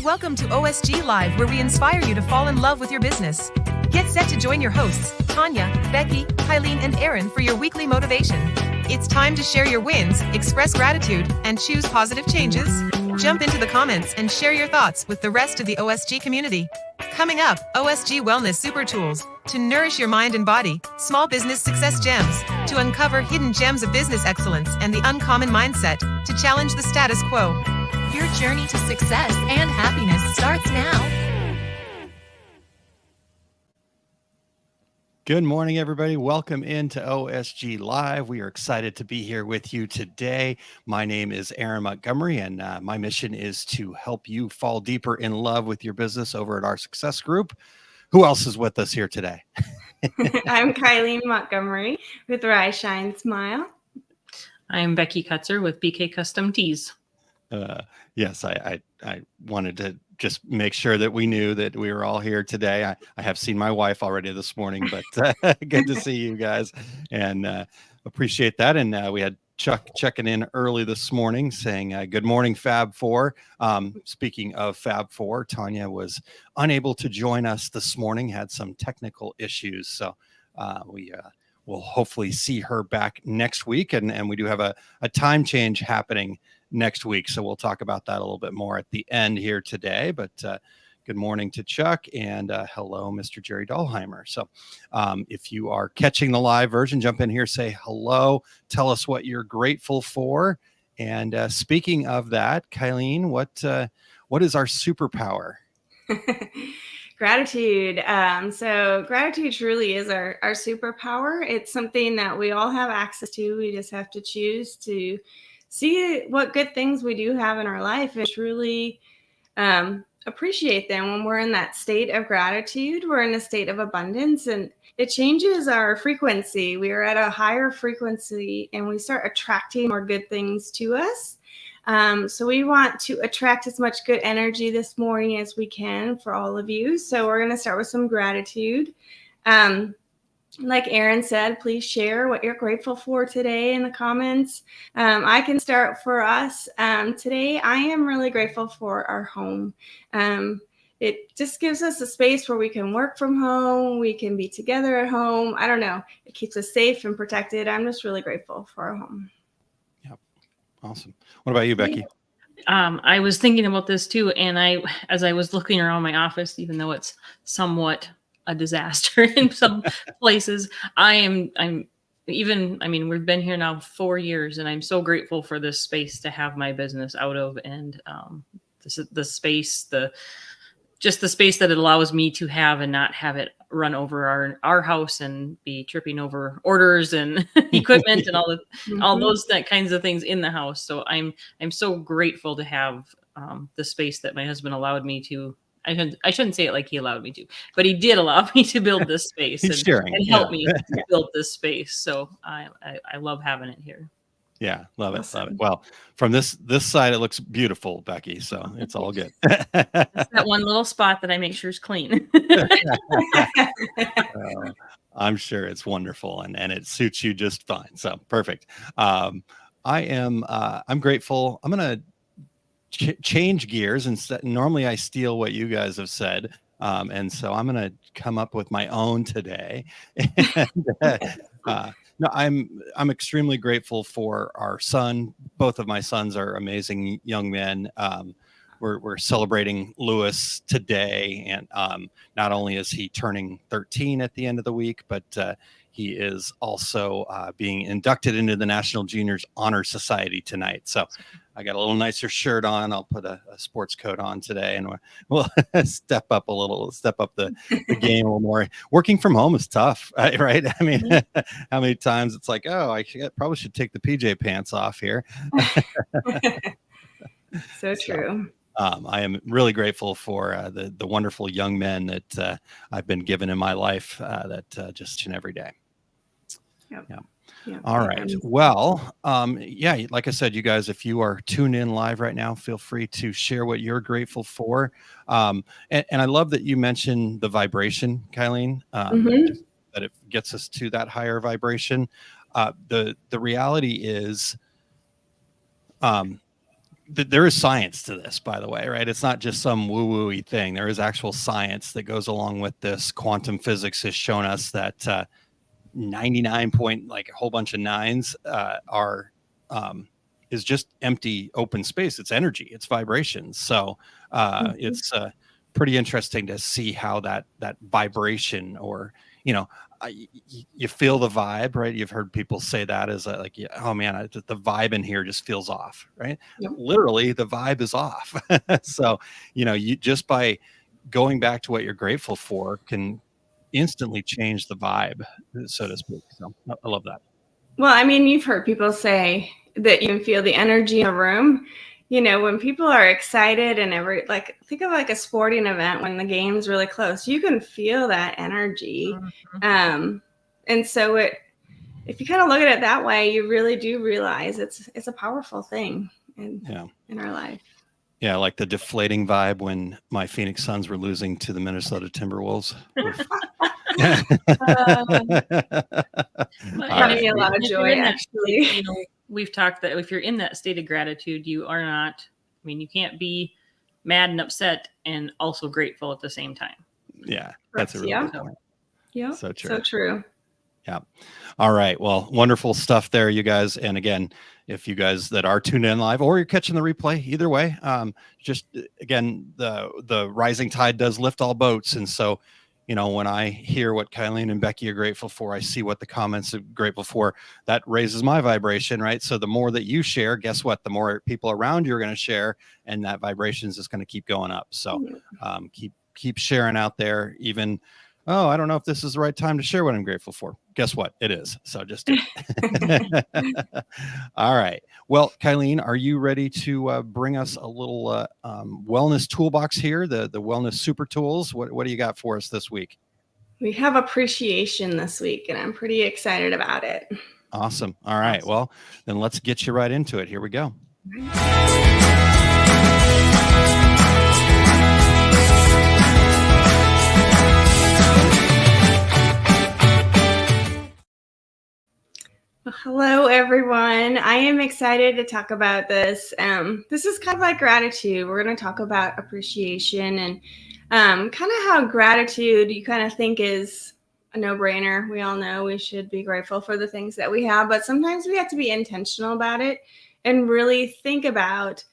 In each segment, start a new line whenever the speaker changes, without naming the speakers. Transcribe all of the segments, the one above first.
Welcome to OSG Live, where we inspire you to fall in love with your business. Get set to join your hosts, Tanya, Becky, Kylene, and Aaron for your weekly motivation. It's time to share your wins, express gratitude, and choose positive changes. Jump into the comments and share your thoughts with the rest of the OSG community. Coming up, OSG Wellness Super Tools to nourish your mind and body, small business success gems to uncover hidden gems of business excellence and the uncommon mindset to challenge the status quo. Your journey to success and happiness starts now.
Good morning, everybody. Welcome into OSG Live. We are excited to be here with you today. My name is Aaron Montgomery, and my mission is to help you fall deeper in love with your business over at our success group. Who else is with us here today?
I'm Kylene Montgomery with Rise, Shine, Smile.
I'm Becky Kutzer with BK Custom Tees.
Yes, I wanted to just make sure that we knew that we were all here today. I have seen my wife already this morning, but good to see you guys and appreciate that. And we had Chuck checking in early this morning saying, good morning, Fab Four. Speaking of Fab Four, Tanya was unable to join us this morning, had some technical issues. So we will hopefully see her back next week. And we do have a time change happening next week. So we'll talk about that a little bit more at the end here today. But good morning to Chuck and hello, Mr. Jerry Dahlheimer. So if you are catching the live version, jump in here, say hello, tell us what you're grateful for. And speaking of that, Kylene, what is our superpower?
Gratitude. So gratitude truly is our superpower. It's something that we all have access to. We just have to choose to see what good things we do have in our life and truly appreciate them. When we're in that state of gratitude, we're in a state of abundance, and it changes our frequency. We are at a higher frequency and we start attracting more good things to us. So we want to attract as much good energy this morning as we can for all of you. So we're going to start with some gratitude. Like Aaron said, please share what you're grateful for today in the comments. I can start for us. Today, I am really grateful for our home. It just gives us a space where we can work from home. We can be together at home. I don't know. It keeps us safe and protected. I'm just really grateful for our home.
Yep. Awesome. What about you, Becky?
I was thinking about this too. And as I was looking around my office, even though it's somewhat a disaster in some places, we've been here now 4 years, and I'm so grateful for this space to have my business out of, and the space that it allows me to have and not have it run over our house and be tripping over orders and equipment and all those kinds of things in the house. So I'm so grateful to have the space that my husband allowed me to. I shouldn't say it like he allowed me to, but he did allow me to build this space and help me to build this space. So I love having it here.
Yeah, love it. Love it. Well, from this side, it looks beautiful, Becky. So it's all good.
That's that one little spot that I make sure is clean.
I'm sure it's wonderful and it suits you just fine. So perfect. I'm grateful. I'm going to change gears, and normally I steal what you guys have said, and so I'm going to come up with my own today. No, I'm extremely grateful for our son. Both of my sons are amazing young men. We're celebrating Lewis today, and not only is he turning 13 at the end of the week, but he is also being inducted into the National Juniors Honor Society tonight. So I got a little nicer shirt on. I'll put a sports coat on today, and we'll step up the game a little more. Working from home is tough, right? I mean, how many times it's like, oh, I probably should take the PJ pants off here.
So true.
I am really grateful for the wonderful young men that I've been given in my life that just every day.
Yep.
Yeah.
Yeah.
All right. Well, like I said, you guys, if you are tuned in live right now, feel free to share what you're grateful for. And I love that you mentioned the vibration, Kylene, that it gets us to that higher vibration. The reality is there is science to this, by the way, right? It's not just some woo-woo-y thing. There is actual science that goes along with this. Quantum physics has shown us that 99 point, like a whole bunch of nines, is just empty open space. It's energy, it's vibrations. So it's pretty interesting to see how that vibration, or you feel the vibe, right? You've heard people say that as like, oh man, the vibe in here just feels off, right?
Yep.
Literally, the vibe is off. So you just by going back to what you're grateful for can instantly change the vibe, so to speak. So I love that.
Well, I mean, you've heard people say that you can feel the energy in a room. When people are excited and think of like a sporting event when the game's really close, you can feel that energy.
Mhm.
And so if you kind of look at it that way, you really do realize it's a powerful thing in our life.
Yeah, like the deflating vibe when my Phoenix Suns were losing to the Minnesota Timberwolves.
Brought me a lot of joy, actually.
We've talked that if you're in that state of gratitude, you are not, you can't be mad and upset and also grateful at the same time.
Yeah, that's a really good point.
Yeah,
so true.
So true.
Yeah. All right. Well, wonderful stuff there, you guys. And again, if you guys that are tuned in live or you're catching the replay, either way, just again, the rising tide does lift all boats. And so, when I hear what Kylene and Becky are grateful for, I see what the comments are grateful for, that raises my vibration, right? So the more that you share, guess what? The more people around you are going to share, and that vibration is just going to keep going up. So keep sharing out there, even, oh, I don't know if this is the right time to share what I'm grateful for. Guess what? It is. So just do it. All right. Well, Kylene, are you ready to bring us a little wellness toolbox here, the wellness super tools? What do you got for us this week?
We have appreciation this week, and I'm pretty excited about it.
Awesome. All right.
Awesome.
Well, then let's get you right into it. Here we go.
Hello, everyone. I am excited to talk about this. This is kind of like gratitude. We're going to talk about appreciation and kind of how gratitude you kind of think is a no-brainer. We all know we should be grateful for the things that we have, but sometimes we have to be intentional about it and really think about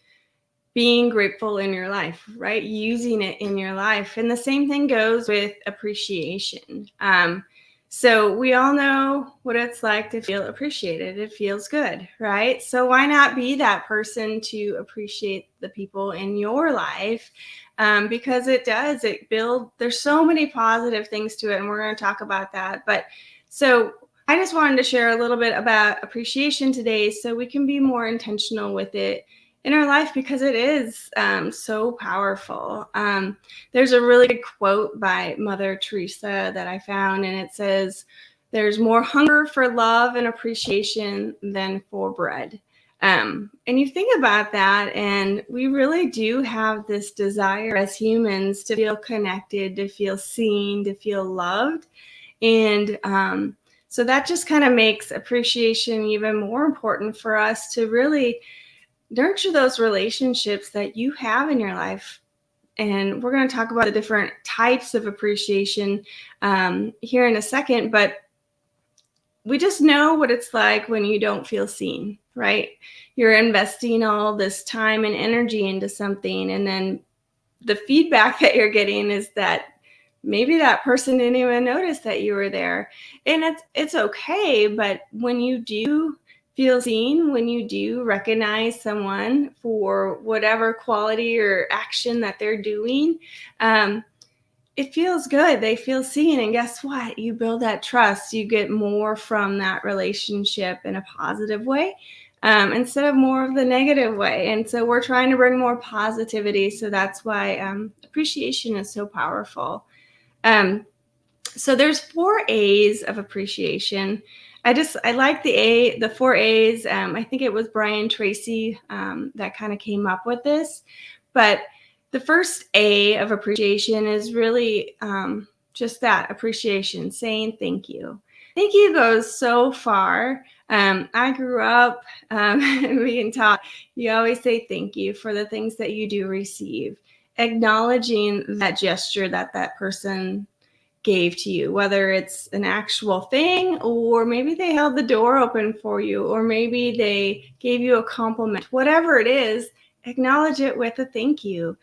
being grateful in your life, right? Using it in your life. And the same thing goes with appreciation. So we all know what it's like to feel appreciated. It feels good, right? So why not be that person to appreciate the people in your life? Because there's so many positive things to it, and we're going to talk about that. But so I just wanted to share a little bit about appreciation today so we can be more intentional with it in our life, because it is so powerful. There's a really good quote by Mother Teresa that I found, and it says, "There's more hunger for love and appreciation than for bread." And you think about that, and we really do have this desire as humans to feel connected, to feel seen, to feel loved. And so that just kind of makes appreciation even more important for us to really nurture those relationships that you have in your life. And we're going to talk about the different types of appreciation here in a second, but we just know what it's like when you don't feel seen, right? You're investing all this time and energy into something, and then the feedback that you're getting is that maybe that person didn't even notice that you were there. And it's okay, but when you do feel seen, when you do recognize someone for whatever quality or action that they're doing, it feels good. They feel seen. And guess what? You build that trust. You get more from that relationship in a positive way instead of more of the negative way. And so we're trying to bring more positivity. So that's why appreciation is so powerful. So there's 4 A's of appreciation. I like the 4 A's. I think it was Brian Tracy that kind of came up with this. But the first A of appreciation is really just that, appreciation, saying thank you. Thank you goes so far. I grew up being taught, you always say thank you for the things that you do receive, acknowledging that gesture that that person gave to you, whether it's an actual thing, or maybe they held the door open for you, or maybe they gave you a compliment. Whatever it is, acknowledge it with a thank you.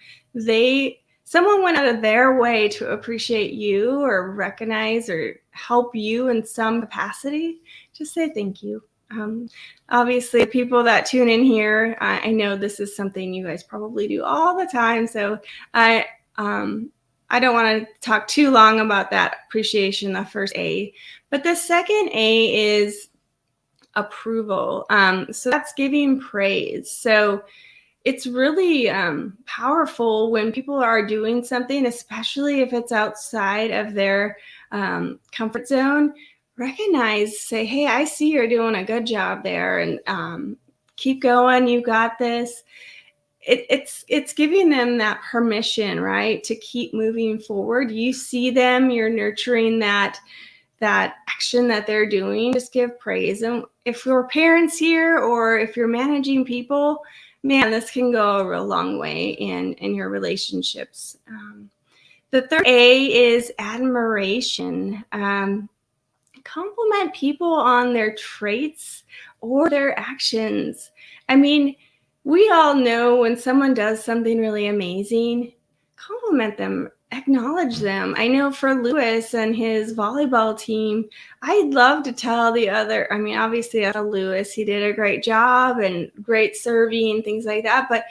Someone went out of their way to appreciate you or recognize or help you in some capacity. Just say thank you. Obviously, people that tune in here, I know this is something you guys probably do all the time. So I don't want to talk too long about that appreciation, the first A. But the second A is approval. So that's giving praise. So it's really powerful when people are doing something, especially if it's outside of their comfort zone. Recognize, say, hey, I see you're doing a good job there, and keep going. You got this. It's giving them that permission, right, to keep moving forward. You see them, you're nurturing that action that they're doing. Just give praise. And if you're parents here, or if you're managing people, man, this can go a real long way in your relationships. The third A is admiration. Compliment people on their traits or their actions. I mean, we all know when someone does something really amazing, compliment them, acknowledge them. I know for Lewis and his volleyball team, I'd love to tell obviously Lewis, he did a great job and great serving, things like that. But,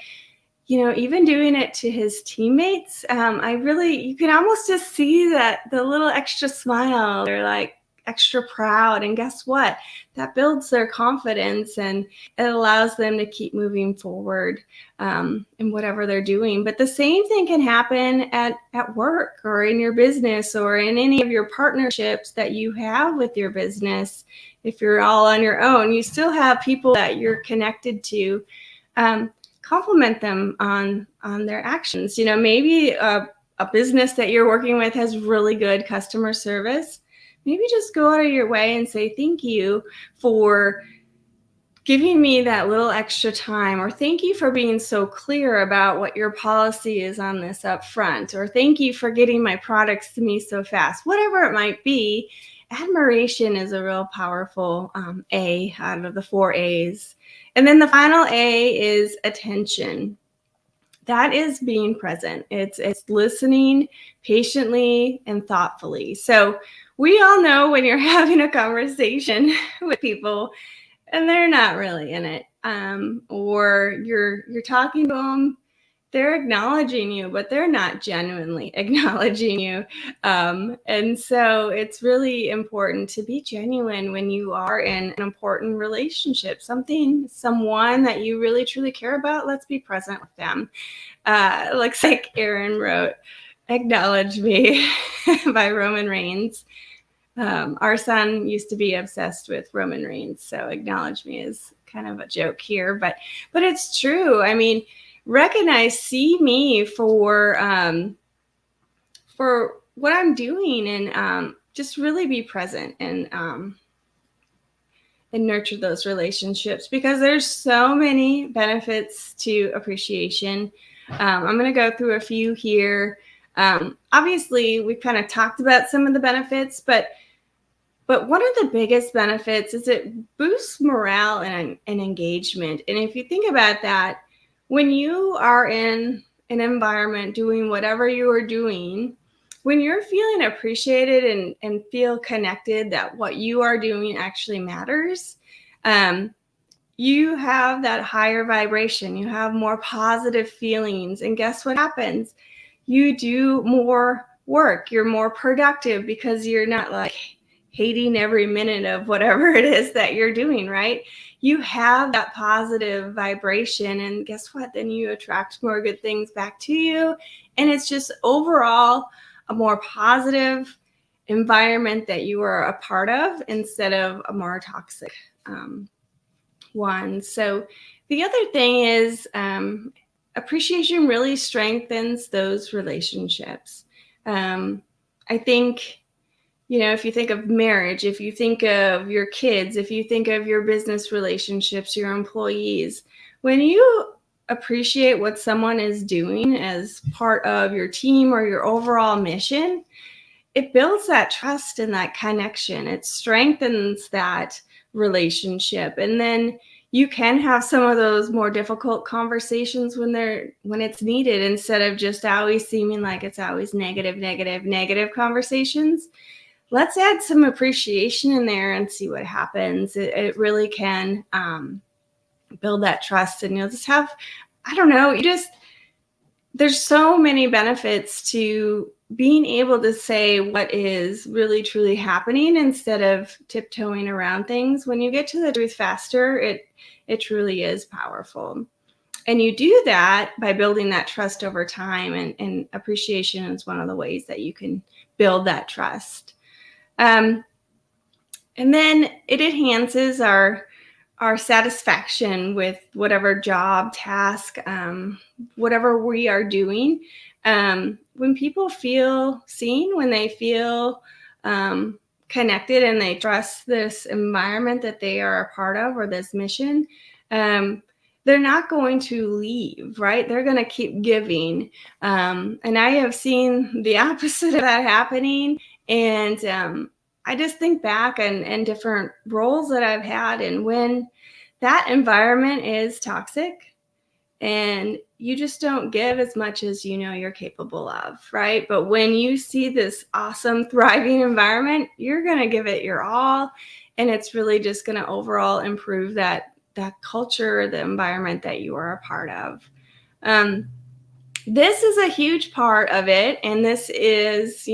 even doing it to his teammates, you can almost just see that the little extra smile. They're like extra proud. And guess what? That builds their confidence, and it allows them to keep moving forward in whatever they're doing. But the same thing can happen at work, or in your business, or in any of your partnerships that you have with your business. If you're all on your own, you still have people that you're connected to. Compliment them on their actions. Maybe a business that you're working with has really good customer service. Maybe just go out of your way and say, thank you for giving me that little extra time, or thank you for being so clear about what your policy is on this up front, or thank you for getting my products to me so fast. Whatever it might be, admiration is a real powerful A out of the 4 A's. And then the final A is attention. That is being present. It's listening patiently and thoughtfully. So we all know when you're having a conversation with people and they're not really in it, or you're talking to them, they're acknowledging you, but they're not genuinely acknowledging you. And so it's really important to be genuine when you are in an important relationship, someone that you really truly care about. Let's be present with them. Looks like Aaron wrote, "Acknowledge Me" by Roman Reigns. Our son used to be obsessed with Roman Reigns, so "Acknowledge Me" is kind of a joke here, but it's true. I mean, recognize, see me for what I'm doing, and just really be present and nurture those relationships, because there's so many benefits to appreciation. I'm going to go through a few here. Obviously, we kind of talked about some of the benefits, but one of the biggest benefits is it boosts morale and engagement. And if you think about that, when you are in an environment doing whatever you are doing, when you're feeling appreciated and feel connected that what you are doing actually matters, you have that higher vibration. You have more positive feelings. And guess what happens? You do more work. You're more productive because you're not like hating every minute of whatever it is that you're doing, right? You have that positive vibration, and guess what? Then you attract more good things back to you. And it's just overall a more positive environment that you are a part of, instead of a more toxic one. So the other thing is appreciation really strengthens those relationships. I think if you think of marriage, if you think of your kids, if you think of your business relationships, your employees, when you appreciate what someone is doing as part of your team or your overall mission, it builds that trust and that connection. It strengthens that relationship. And then you can have some of those more difficult conversations when it's needed, instead of just always seeming like it's always negative conversations. Let's add some appreciation in there and see what happens. It really can build that trust, and you'll just have, I don't know, there's so many benefits to being able to say what is really truly happening instead of tiptoeing around things. When you get to the truth faster, it truly is powerful. And you do that by building that trust over time, and appreciation is one of the ways that you can build that trust. And then it enhances our satisfaction with whatever job, task, whatever we are doing. When people feel seen, when they feel connected and they trust this environment that they are a part of, or this mission, they're not going to leave, right? They're going to keep giving. And I have seen the opposite of that happening. And I just think back and different roles that I've had, and when that environment is toxic and you just don't give as much as you're capable of, right? But when you see this awesome, thriving environment, you're going to give it your all, and it's really just going to overall improve that culture, the environment that you are a part of. This is a huge part of it, and this is,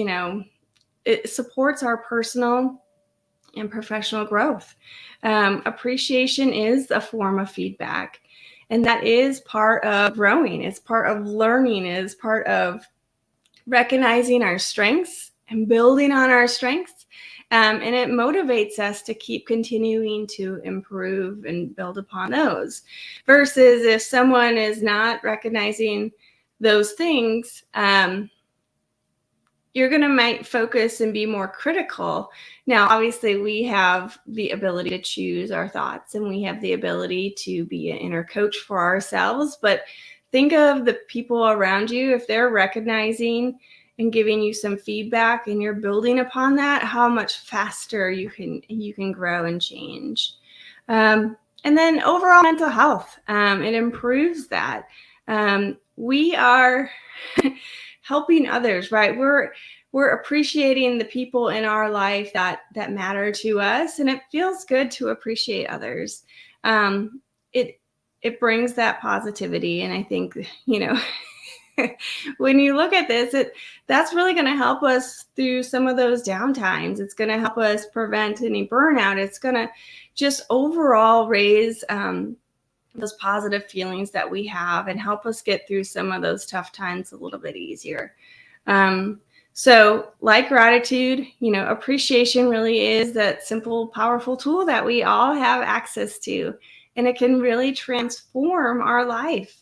it supports our personal and professional growth. Appreciation is a form of feedback, and that is part of growing. It's part of learning. It is part of recognizing our strengths and building on our strengths. And it motivates us to keep continuing to improve and build upon those. Versus if someone is not recognizing those things, you're going to might focus and be more critical. Now, obviously, we have the ability to choose our thoughts, and we have the ability to be an inner coach for ourselves. But think of the people around you. If they're recognizing and giving you some feedback and you're building upon that, how much faster you can grow and change. And then overall mental health, it improves that. We are helping others, right? We're appreciating the people in our life that matter to us, and it feels good to appreciate others. It brings that positivity, and I think when you look at this, that's really going to help us through some of those downtimes. It's going to help us prevent any burnout. It's going to just overall raise those positive feelings that we have and help us get through some of those tough times a little bit easier. So like gratitude, appreciation really is that simple, powerful tool that we all have access to, and it can really transform our life.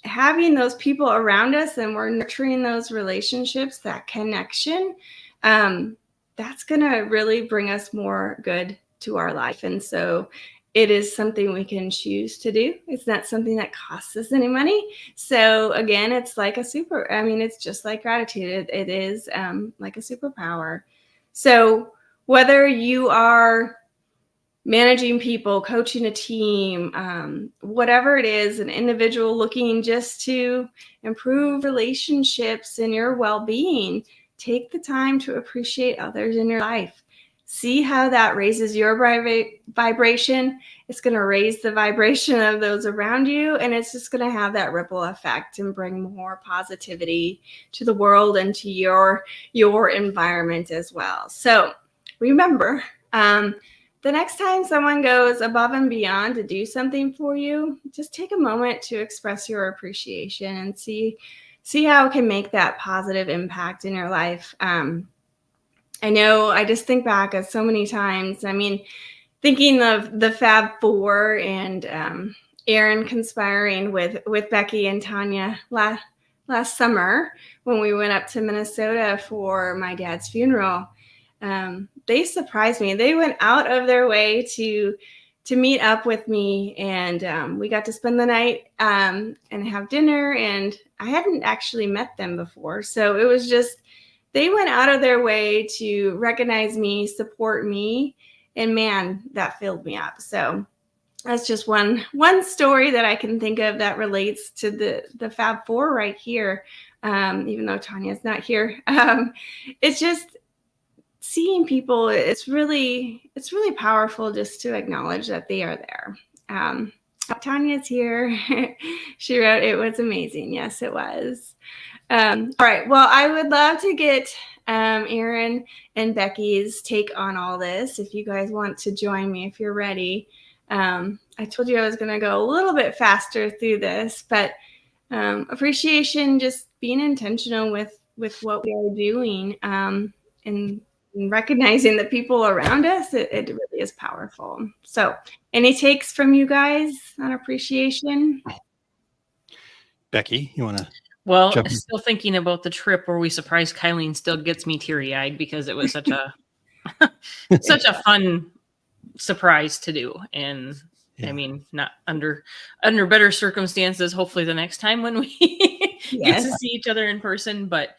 Having those people around us, and we're nurturing those relationships, that connection, that's going to really bring us more good to our life. And so it is something we can choose to do. It's not something that costs us any money. So again, it's like it's just like gratitude. It is like a superpower. So whether you are managing people, coaching a team, whatever it is, an individual looking just to improve relationships and your well-being, take the time to appreciate others in your life. See how that raises your vibration. It's going to raise the vibration of those around you, and it's just going to have that ripple effect and bring more positivity to the world and to your environment as well. So remember, the next time someone goes above and beyond to do something for you, just take a moment to express your appreciation and see how it can make that positive impact in your life. I know, I just think back at so many times. Thinking of the Fab Four and Aaron conspiring with Becky and Tanya last summer when we went up to Minnesota for my dad's funeral. they surprised me. They went out of their way to meet up with me, and we got to spend the night and have dinner, and I hadn't actually met them before. So it was just, they went out of their way to recognize me, support me, and man, that filled me up. So that's just one story that I can think of that relates to the Fab Four right here. Even though Tanya's not here, it's just seeing people. It's really powerful just to acknowledge that they are there. Tanya's here. She wrote, "It was amazing." Yes, it was. All right. Well, I would love to get Aaron and Becky's take on all this. If you guys want to join me, if you're ready. I told you I was going to go a little bit faster through this, but appreciation, just being intentional with what we are doing, and recognizing the people around us, it really is powerful. So any takes from you guys on appreciation?
Becky, you want to?
Well, still thinking about the trip where we surprised Kylene still gets me teary-eyed because it was such a such a fun surprise to do. And I mean, not under better circumstances, hopefully the next time when we get to see each other in person. But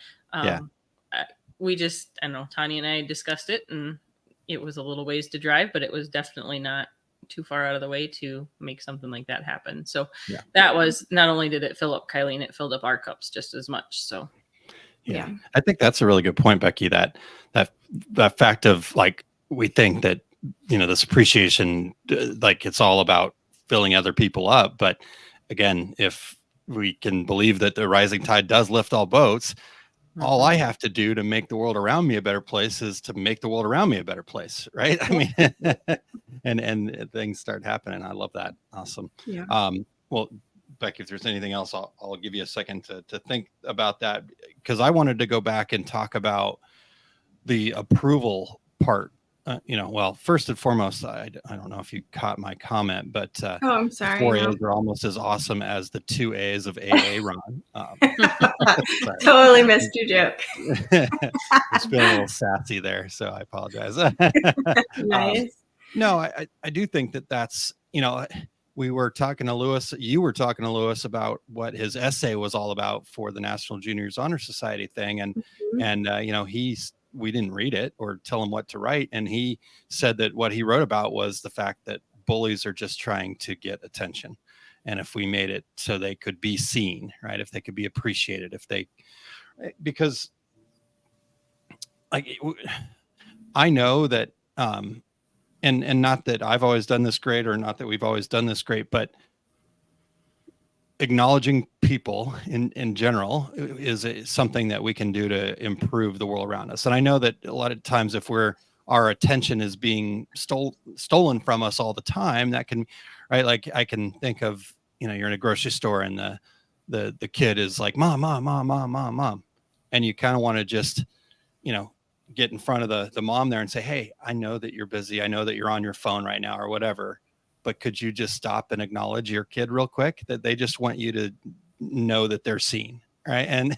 we just, I don't know, Tanya and I discussed it, and it was a little ways to drive, but it was definitely not too far out of the way to make something like that happen. So that was, not only did it fill up Kylene, it filled up our cups just as much. So
yeah. I think that's a really good point, Becky, that fact of, like, we think that, you know, this appreciation, like, it's all about filling other people up. But again, if we can believe that the rising tide does lift all boats, all I have to do to make the world around me a better place is to make the world around me a better place. Right. I mean, and things start happening. I love that. Awesome. Yeah. Well, Becky, if there's anything else, I'll give you a second to think about that, because I wanted to go back and talk about the approval part. You know, well, first and foremost, I don't know if you caught my comment, but
I'm sorry.
4 A's are almost as awesome as the 2 A's of AA Ron.
Totally missed your joke.
It's been a little sassy there, so I apologize.
Nice.
No, I do think that's, you know, we were talking to Lewis, you were talking to Lewis about what his essay was all about for the National Juniors Honor Society thing. And, you know, we didn't read it or tell him what to write. And he said that what he wrote about was the fact that bullies are just trying to get attention. And if we made it so they could be seen, right, if they could be appreciated, because like, I know that, and not that I've always done this great, or not that we've always done this great, but acknowledging people in general is something that we can do to improve the world around us. And I know that a lot of times, if our attention is being stolen from us all the time, that can, right? Like, I can think of, you know, you're in a grocery store and the kid is like, mom, mom, mom, mom, mom, mom. And you kind of want to just, you know, get in front of the mom there and say, hey, I know that you're busy. I know that you're on your phone right now or whatever, but could you just stop and acknowledge your kid real quick, that they just want you to know that they're seen. Right.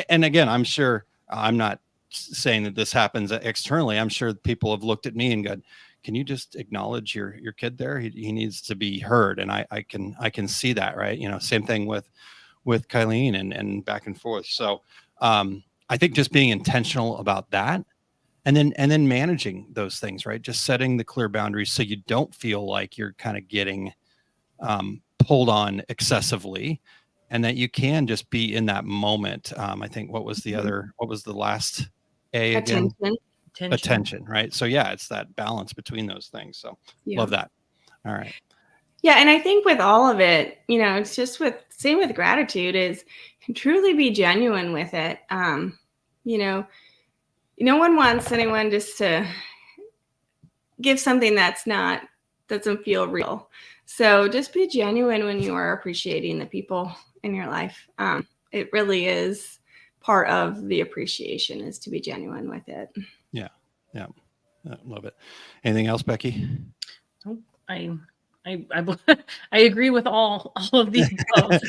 And again, I'm sure, I'm not saying that this happens externally. I'm sure people have looked at me and gone, can you just acknowledge your kid there? He needs to be heard. And I can see that. Right. You know, same thing with Kylene and back and forth. So I think just being intentional about that, and then managing those things, right? Just setting the clear boundaries so you don't feel like you're kind of getting pulled on excessively, and that you can just be in that moment. I think what was the last A again? Attention, right? So yeah, it's that balance between those things. So love that. All right.
Yeah. And I think with all of it, you know, it's just same with gratitude, is can truly be genuine with it. You know, no one wants anyone just to give something doesn't feel real. So just be genuine when you are appreciating the people in your life. It really is part of the appreciation, is to be genuine with it. Yeah.
I love it. Anything else, Becky?
I I agree with all of the above.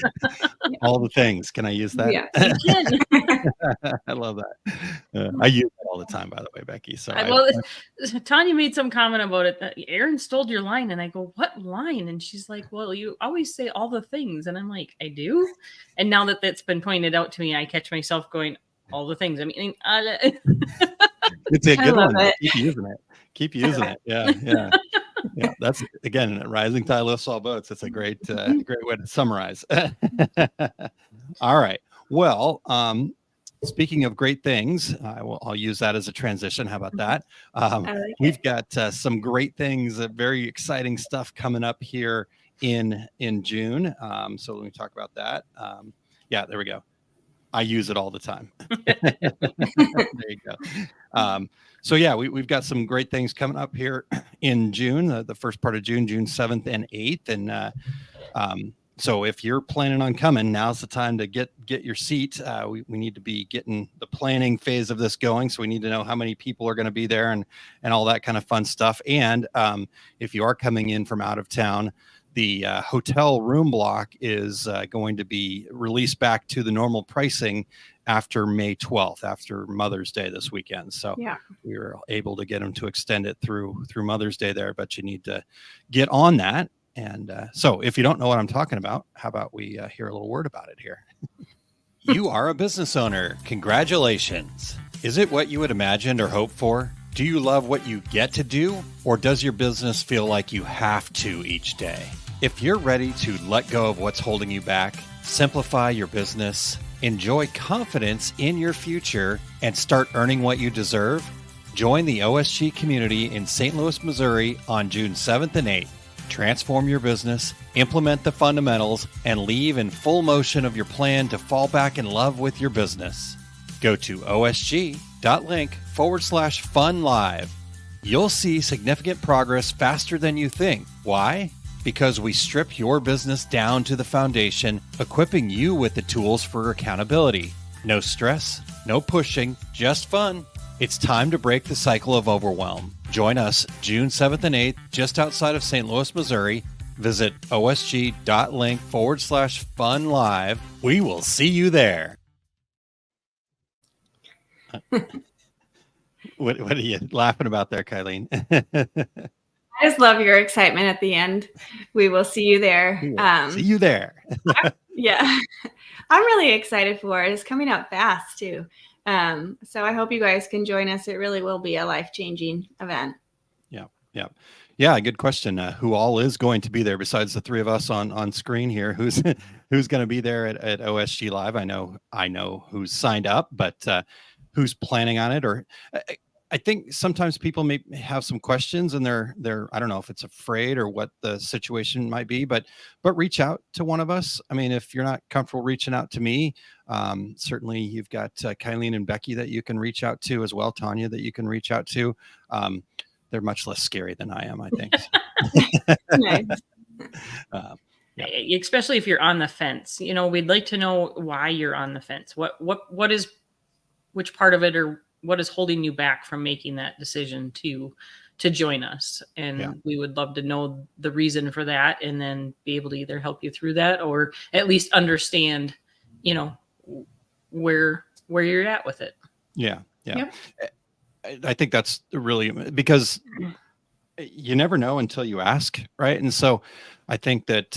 All the things. Can I use that?
Yeah.
You can.
I love that. I use it all the time, by the way, Becky. So
Well, Tanya made some comment about it that Aaron stole your line, and I go, "What line?" And she's like, "Well, you always say all the things," and I'm like, "I do." And now that that's been pointed out to me, I catch myself going, "All the things." I mean,
it's a
I
good
love
one.
it.
Keep using it. Keep using it. Yeah, yeah. Yeah, that's again, rising tide lifts all boats. It's a great way to summarize. All right. Well, speaking of great things, I'll use that as a transition. How about that?
I like
We've got some great things, very exciting stuff coming up here in June. So let me talk about that. Yeah, there we go. I use it all the time. There you go. So yeah, we've got some great things coming up here in June, the first part of June, June 7th and 8th. And so if you're planning on coming, now's the time to get your seat. We need to be getting the planning phase of this going. So we need to know how many people are going to be there and all that kind of fun stuff. And if you are coming in from out of town, the hotel room block is going to be released back to the normal pricing after May 12th, after Mother's Day this weekend. So
Yeah.
we were able to get them to extend it through Mother's Day there, but you need to get on that. And so if you don't know what I'm talking about, how about we hear a little word about it here? You are a business owner. Congratulations. Is it what you had imagined or hoped for? Do you love what you get to do? Or does your business feel like you have to each day? If you're ready to let go of what's holding you back, simplify your business, enjoy confidence in your future, and start earning what you deserve, join the OSG community in St. Louis, Missouri on June 7th and 8th. Transform your business, implement the fundamentals, and leave in full motion of your plan to fall back in love with your business. Go to osg.link/fun live. You'll see significant progress faster than you think. Why? Because we strip your business down to the foundation, equipping you with the tools for accountability. No stress, no pushing, just fun. It's time to break the cycle of overwhelm. Join us June 7th and 8th, just outside of St. Louis, Missouri. Visit osg.link/fun live. We will see you there. What are you laughing about there, Kylene?
I just love your excitement at the end. We will see you there.
See you there.
Yeah. I'm really excited for it. It's coming up fast too. So I hope you guys can join us. It really will be a life-changing event.
Yeah. Good question. Who all is going to be there besides the three of us on screen here? Who's going to be there at OSG Live? I know who's signed up, but who's planning on it? Or I think sometimes people may have some questions and they're I don't know if it's afraid or what the situation might be, but reach out to one of us. I mean, if you're not comfortable reaching out to me, certainly you've got Kylene and Becky that you can reach out to as well. Tanya that you can reach out to. They're much less scary than I am, I think.
Nice.
Yeah.
Especially if you're on the fence, we'd like to know why you're on the fence. Which part of it, or what is holding you back from making that decision to join us? And we would love to know the reason for that, and then be able to either help you through that or at least understand, where you're at with it.
Yeah.
Yep.
I think that's really, because you never know until you ask, right? And so I think that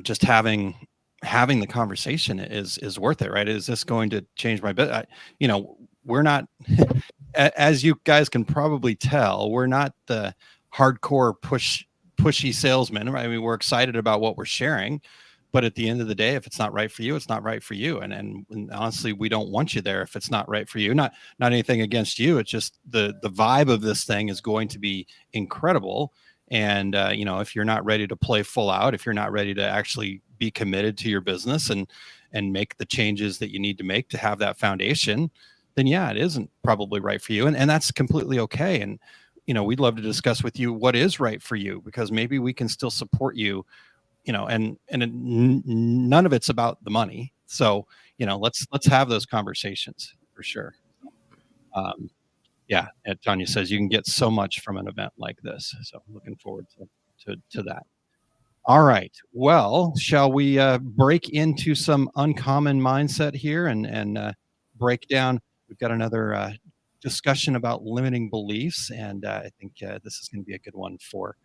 just having the conversation is worth it, right? Is this going to change my business? We're not, as you guys can probably tell, we're not the hardcore pushy salesmen. Right? I mean, we're excited about what we're sharing, but at the end of the day, if it's not right for you, it's not right for you. And honestly, we don't want you there if it's not right for you. Not anything against you. It's just the vibe of this thing is going to be incredible. And if you're not ready to play full out, if you're not ready to actually be committed to your business and make the changes that you need to make to have that foundation, then it isn't probably right for you. And that's completely okay. And, we'd love to discuss with you what is right for you, because maybe we can still support you, and none of it's about the money. So, let's have those conversations for sure. And Tanya says you can get so much from an event like this. So looking forward to that. All right. Well, shall we break into some uncommon mindset here and break down? We've got another discussion about limiting beliefs, and I think this is going to be a good one for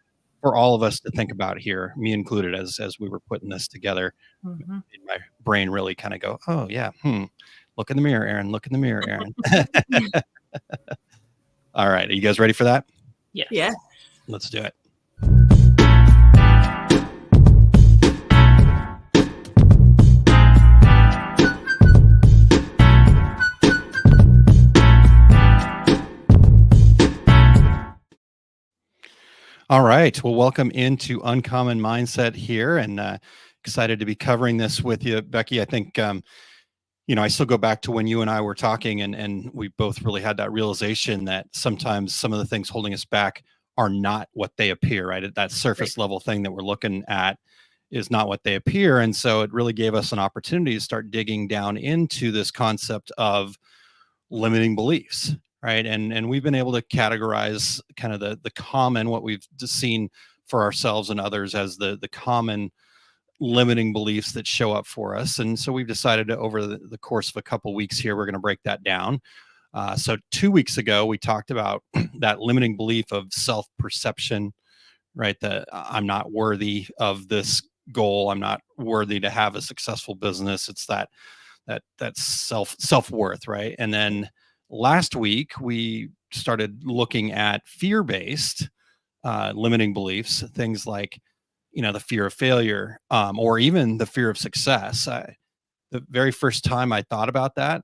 all of us to think about here, me included, as we were putting this together.
Mm-hmm.
My brain really kind of go, oh yeah, look in the mirror, Aaron. Look in the mirror, Aaron. All right. Are you guys ready for that?
Yes.
Yeah.
Let's do it. All right. Well, welcome into Uncommon Mindset here, and excited to be covering this with you, Becky. I think, I still go back to when you and I were talking, and we both really had that realization that sometimes some of the things holding us back are not what they appear, right? That surface level thing that we're looking at is not what they appear. And so it really gave us an opportunity to start digging down into this concept of limiting beliefs. Right. And we've been able to categorize kind of the common, what we've just seen for ourselves and others as the common limiting beliefs that show up for us. And so we've decided to, over the course of a couple of weeks here, we're going to break that down. So 2 weeks ago, we talked about that limiting belief of self-perception, right? That I'm not worthy of this goal. I'm not worthy to have a successful business. It's that self-worth, right? And then last week, we started looking at fear-based limiting beliefs, things like, the fear of failure, or even the fear of success. The very first time I thought about that,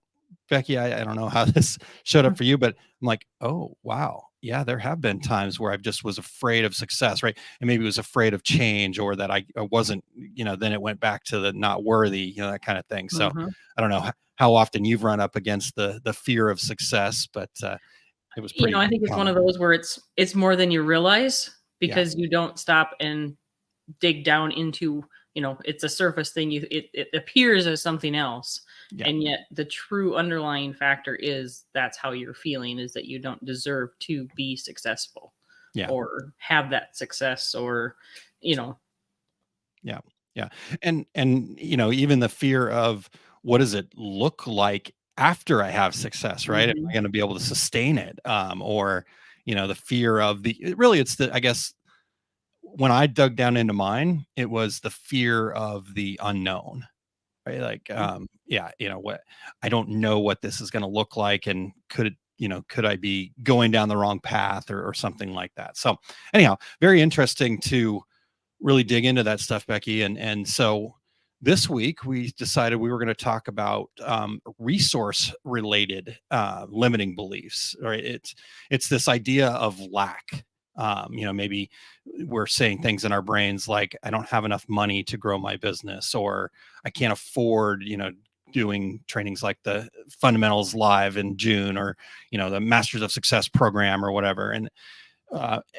Becky, I don't know how this showed up for you, but I'm like, oh, wow. Yeah, there have been times where I just was afraid of success, right? And maybe was afraid of change, or that I wasn't, then it went back to the not worthy, that kind of thing. So I don't know how often you've run up against the fear of success, but it was pretty
I think it's
common.
one of those where it's more than you realize, because you don't stop and dig down into, it's a surface thing. It appears as something else. Yeah. And yet the true underlying factor is that's how you're feeling, is that you don't deserve to be successful, or have that success, or, Yeah.
And, even the fear of what does it look like after I have success, right?
Mm-hmm.
Am I going to be able to sustain it? Or, the fear of I guess when I dug down into mine, it was the fear of the unknown. Right. Like, what, I don't know what this is going to look like. And could I be going down the wrong path or something like that? So anyhow, very interesting to really dig into that stuff, Becky. And so this week we decided we were going to talk about resource related limiting beliefs. Right. It's this idea of lack. Maybe we're saying things in our brains like, I don't have enough money to grow my business, or I can't afford, doing trainings like the Fundamentals Live in June, or, the Masters of Success program or whatever. And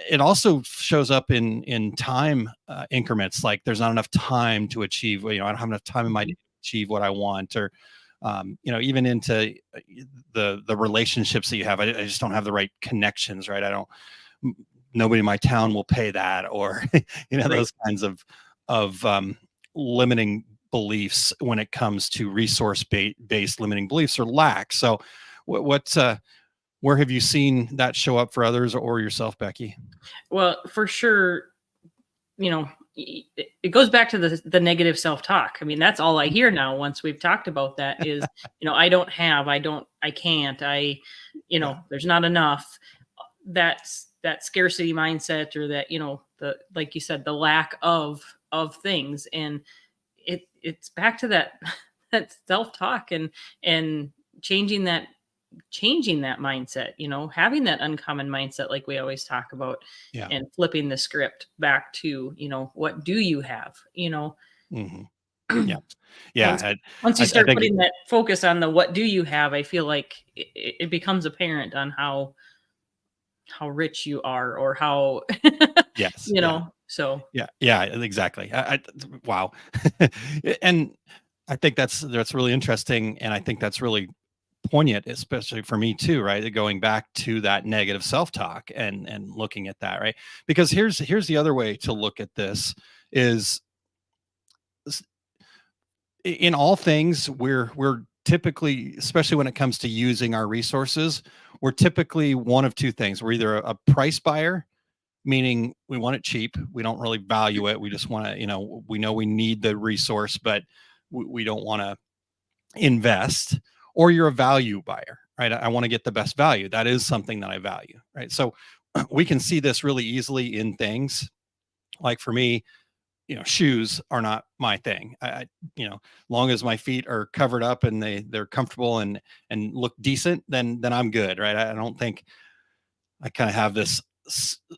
it also shows up in time increments. Like there's not enough time to achieve, I don't have enough time in my day to achieve what I want, or, even into the relationships that you have. I just don't have the right connections, right? Nobody in my town will pay that, or, those kinds of limiting beliefs when it comes to resource-based limiting beliefs or lack. So where have you seen that show up for others or yourself, Becky?
Well, for sure, it goes back to the negative self-talk. I mean, that's all I hear now once we've talked about that is, I don't have, I can't, there's not enough. That's that scarcity mindset, or that, like you said, the lack of things. And it's back to that self-talk and changing that mindset, having that uncommon mindset, like we always talk about, and flipping the script back to, what do you have,
Mm-hmm. Yeah.
Once you start putting that focus on the what do you have, I feel like it becomes apparent on how rich you are, or how
yes,
so
yeah, exactly. Wow. And I think that's really interesting, and I think that's really poignant, especially for me too, right? Going back to that negative self-talk and looking at that, right? Because here's the other way to look at this is, in all things, we're typically, especially when it comes to using our resources, we're typically one of two things. We're either a price buyer, meaning we want it cheap. We don't really value it. We just want to, we know we need the resource, but we don't want to invest. Or you're a value buyer, right? I want to get the best value. That is something that I value, right? So we can see this really easily in things. Like for me, shoes are not my thing. Long as my feet are covered up and they're comfortable and look decent, then I'm good, right? I don't think I kind of have this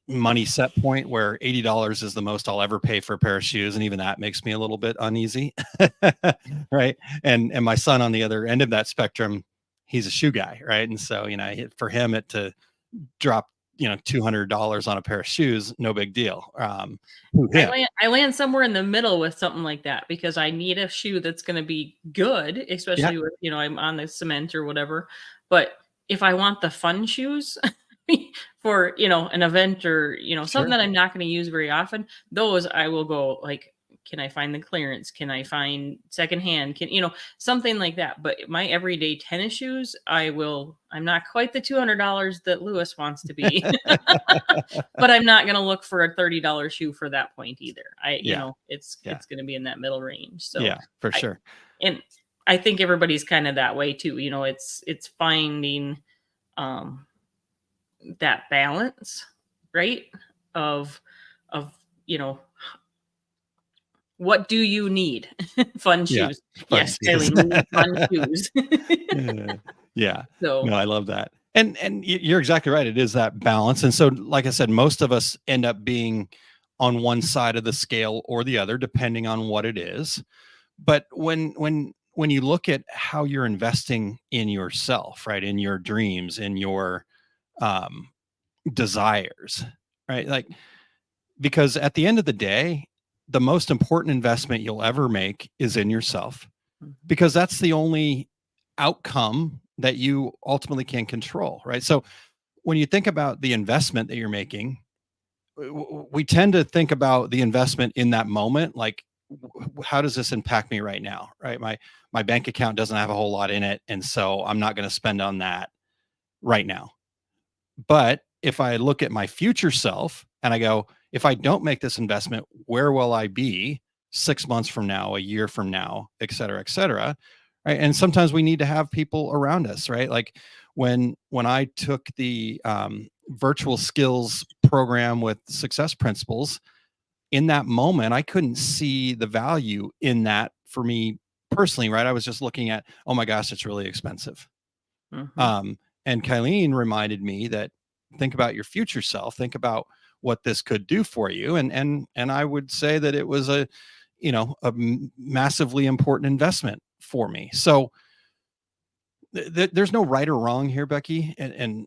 money set point where $80 is the most I'll ever pay for a pair of shoes, and even that makes me a little bit uneasy, right? And my son on the other end of that spectrum, he's a shoe guy, right? And so for him to drop $200 on a pair of shoes, no big deal.
I land somewhere in the middle with something like that, because I need a shoe that's going to be good, especially with I'm on the cement or whatever. But if I want the fun shoes for an event or something that I'm not going to use very often, those I will go like, can I find the clearance? Can I find secondhand? Something like that. But my everyday tennis shoes, I'm not quite the $200 that Lewis wants to be, but I'm not going to look for a $30 shoe for that point either. It's going to be in that middle range. So
yeah, for sure.
And I think everybody's kind of that way too. It's finding, that balance, right? Of what do you need? Fun shoes. Yes, Kylene, fun shoes.
Yeah.
So
no, I love that. And you're exactly right. It is that balance. And so, like I said, most of us end up being on one side of the scale or the other, depending on what it is. But when you look at how you're investing in yourself, right, in your dreams, in your desires, right? Like, because at the end of the day, the most important investment you'll ever make is in yourself, because that's the only outcome that you ultimately can control, right? So when you think about the investment that you're making, we tend to think about the investment in that moment, like, how does this impact me right now, right? My bank account doesn't have a whole lot in it, and so I'm not going to spend on that right now. But if I look at my future self and I go, if I don't make this investment, where will I be 6 months from now, a year from now, et cetera, right? And sometimes we need to have people around us, right? Like when I took the virtual skills program with Success Principles, in that moment, I couldn't see the value in that for me personally, right? I was just looking at, oh my gosh, it's really expensive. And Kylene reminded me that think about your future self, think about what this could do for you. And I would say that it was a massively important investment for me. So there's no right or wrong here, Becky, and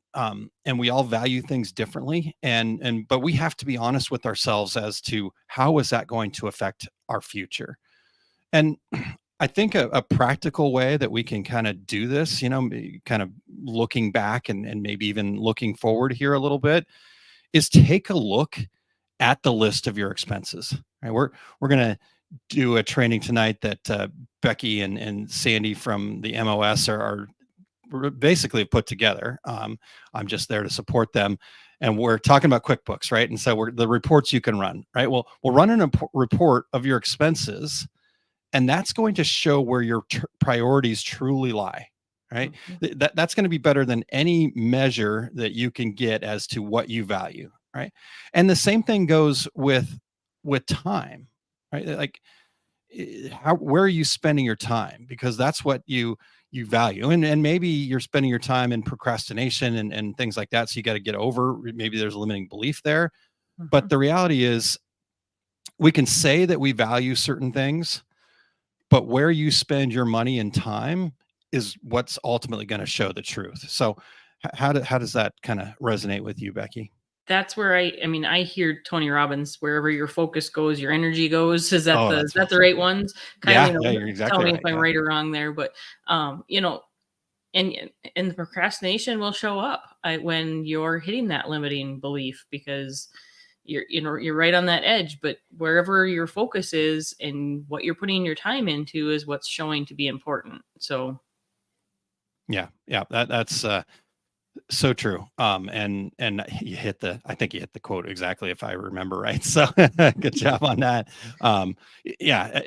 we all value things differently. But we have to be honest with ourselves as to how is that going to affect our future. And I think a practical way that we can kind of do this, kind of looking back and maybe even looking forward here a little bit, is take a look at the list of your expenses. Right? We're going to do a training tonight that Becky and Sandy from the MOS are basically put together. I'm just there to support them. And we're talking about QuickBooks, right? And so the reports you can run, right? We'll run a report of your expenses, and that's going to show where your priorities truly lie, right? That's going to be better than any measure that you can get as to what you value, right? And the same thing goes with time, right? Like, where are you spending your time? Because that's what you value. And maybe you're spending your time in procrastination and things like that. So you got to get over, maybe there's a limiting belief there. But the reality is, we can say that we value certain things, but where you spend your money and time is what's ultimately going to show the truth. So how does that kind of resonate with you, Becky?
That's where I hear Tony Robbins, wherever your focus goes, your energy goes. Is that the right ones?
Yeah, you're exactly
tell me
right.
if I'm right or wrong there, but and the procrastination will show up when you're hitting that limiting belief, because you're right on that edge, but wherever your focus is and what you're putting your time into is what's showing to be important. So
yeah, that's so true. And I think you hit the quote exactly, if I remember right. So good job on that. Yeah.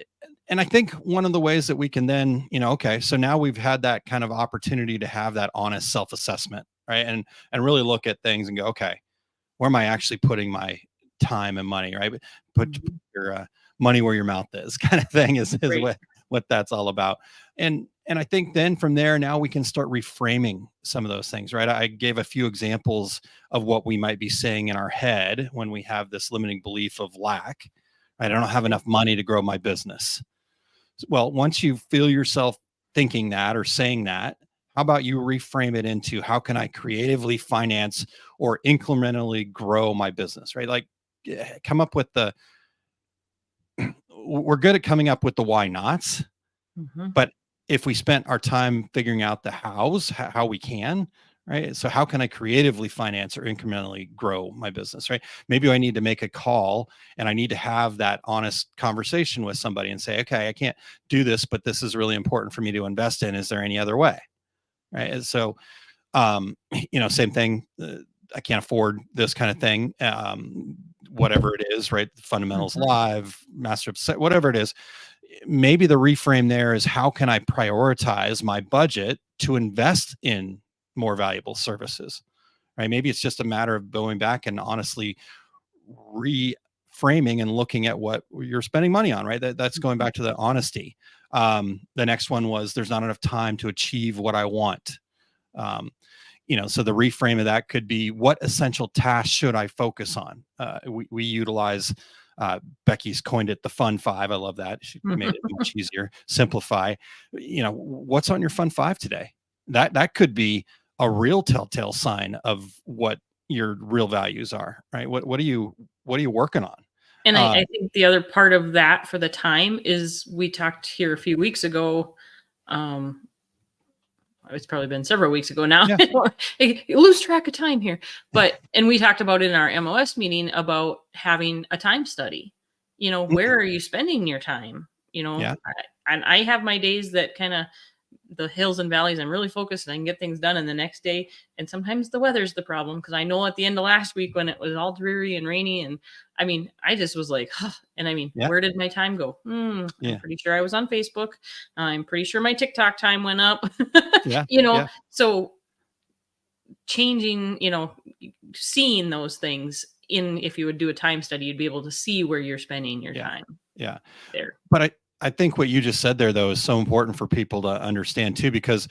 And I think one of the ways that we can then, okay, so now we've had that kind of opportunity to have that honest self-assessment, right? And really look at things and go, okay, where am I actually putting my time and money, right? Put your money where your mouth is, kind of thing is
Right.
what that's all about. And I think then from there, now we can start reframing some of those things, right? I gave a few examples of what we might be saying in our head when we have this limiting belief of lack. Right? I don't have enough money to grow my business. Well, once you feel yourself thinking that or saying that, how about you reframe it into, how can I creatively finance or incrementally grow my business, right? Like, come up with we're good at coming up with the why nots, but if we spent our time figuring out the hows, how we can, right? So how can I creatively finance or incrementally grow my business, right? Maybe I need to make a call and I need to have that honest conversation with somebody and say, okay, I can't do this, but this is really important for me to invest in. Is there any other way? Right. And so, same thing. I can't afford this kind of thing. Whatever it is, right? Fundamentals Live, Master of whatever it is. Maybe the reframe there is, how can I prioritize my budget to invest in more valuable services, right? Maybe it's just a matter of going back and honestly reframing and looking at what you're spending money on, right? That's going back to the honesty. The next one was, there's not enough time to achieve what I want. So the reframe of that could be, what essential tasks should I focus on? We utilize, Becky's coined it the fun 5. I love that. She made it much easier. Simplify. What's on your fun 5 today? That could be a real telltale sign of what your real values are, right? What are you working on?
And I think the other part of that for the time is, we talked here a few weeks ago. It's probably been several weeks ago now. Yeah. I lose track of time here. And we talked about it in our MOS meeting about having a time study. Where are you spending your time?
Yeah.
And I have my days that kind of, the hills and valleys, I'm really focused and I can get things done in the next day. And sometimes the weather's the problem, because I know at the end of last week, when it was all dreary and rainy, and I just was like, huh. And where did my time go? I'm pretty sure I was on Facebook. I'm pretty sure my TikTok time went up. So changing, seeing those things if you would do a time study, you'd be able to see where you're spending your time.
Yeah.
There.
But I think what you just said there, though, is so important for people to understand too, because,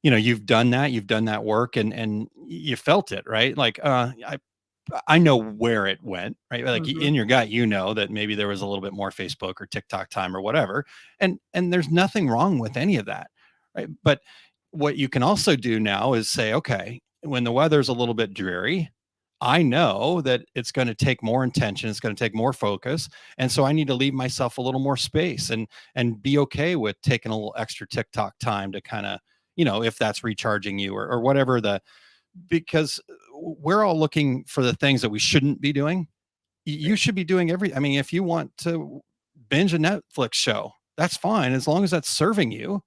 you've done that work and you felt it, right? Like, I know where it went, right? Like in your gut, that maybe there was a little bit more Facebook or TikTok time or whatever. And there's nothing wrong with any of that, right? But what you can also do now is say, okay, when the weather's a little bit dreary, I know that it's going to take more intention. It's going to take more focus. And so I need to leave myself a little more space and be okay with taking a little extra TikTok time to kind of, if that's recharging you or whatever because we're all looking for the things that we shouldn't be doing. You should be doing if you want to binge a Netflix show, that's fine. As long as that's serving you,